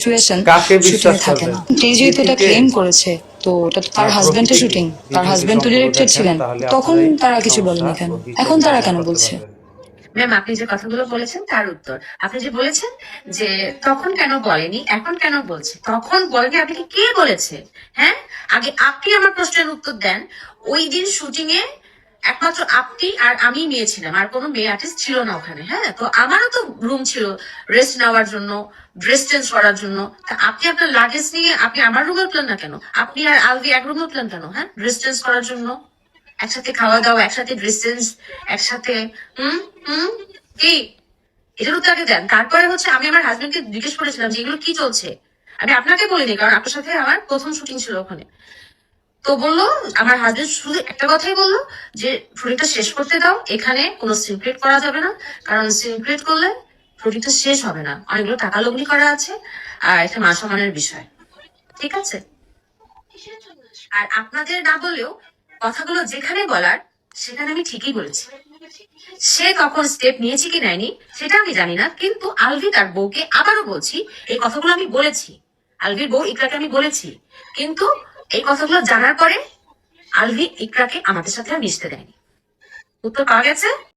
Situation কাকে shooting বিশ্বাস এ থাকে করবেন? না। যেহেতু এটা প্রকৃতিকে ক্লেম করেছে, তো এটা তো তার না হাজবেন্ডের প্রকৃতিকে? শুটিং, তার যদি হাজবেন্ড তো সম্পর্ক ডিরেক্টর দেখেন ছিলেন, তাহলে তখন আপনারাই তারা কিছু সমস্যা বলেনি কেন, ও বিচার এখন তারা বিশ্লেষণ কেন করতে বলছে? পারবেন। ম্যাম, আপনি যে কথাগুলো বলেছেন তার উত্তর। আপনি যে বলেছেন যে তখন কেন বলেনি, এখন কেন বলছে। তখন বলেনি আপনাকে কে বলেছে? হ্যাঁ, আগে আপনি আমার প্রশ্নের উত্তর দেন। ওই দিন শুটিং এ একমাত্র আপনি আর আমি মেয়ে ছিলাম, আর কোনো মেয়ে আর্টিস্ট ছিল না ওখানে। হ্যাঁ, তো আমারও তো রুম ছিল রেস্ট নেওয়ার জন্য, ড্রেস চেঞ্জ করার জন্য। তা আপনি আপনার লাগেজ নিয়ে আপনি আমার রুমে উঠলেন না কেন? আপনি আর আলভি এক রুমে উঠলেন কেন? হ্যাঁ, ড্রেস চেঞ্জ করার জন্য, একসাথে খাওয়া দাওয়া, একসাথে ড্রেস চেঞ্জ, একসাথে। হুম হুম কি এটার উত্তর আগে দেন। তারপরে হচ্ছে আমি আমার হাজবেন্ডকে জিজ্ঞেস করেছিলাম যে এগুলো কি চলছে। আমি আপনাকে বলিনি, কারণ আপনার সাথে আমার প্রথম শুটিং ছিল ওখানে। তো বললো, আমার হাজবেন্ড শুধু একটা কথাই বললো যে শুটিংটা শেষ করতে দাও, এখানে কোনো সিক্রেট করা যাবে না, কারণ সিক্রেট করলে শুটিংটা শেষ হবে না, অনেকগুলো টাকা লগ্নি করা আছে, আর এটা মান সম্মানের বিষয়। ঠিক আছে, আর আপনাদের না বললেও কথাগুলো যেখানে বলার সেখানে আমি ঠিকই বলেছি। সে কখন স্টেপ নিয়েছে কি নেয়নি সেটা আমি জানি না, কিন্তু আলভি তার বউকে আবারও বলছি, এই কথাগুলো আমি বলেছি, আলভির বউ ইকরাকে আমি বলেছি, কিন্তু এই কথাগুলো জানার পরে আলভি ইকরাকে আমাদের সাথে আর মিশতে দেয়নি। উত্তর পাওয়া গেছে।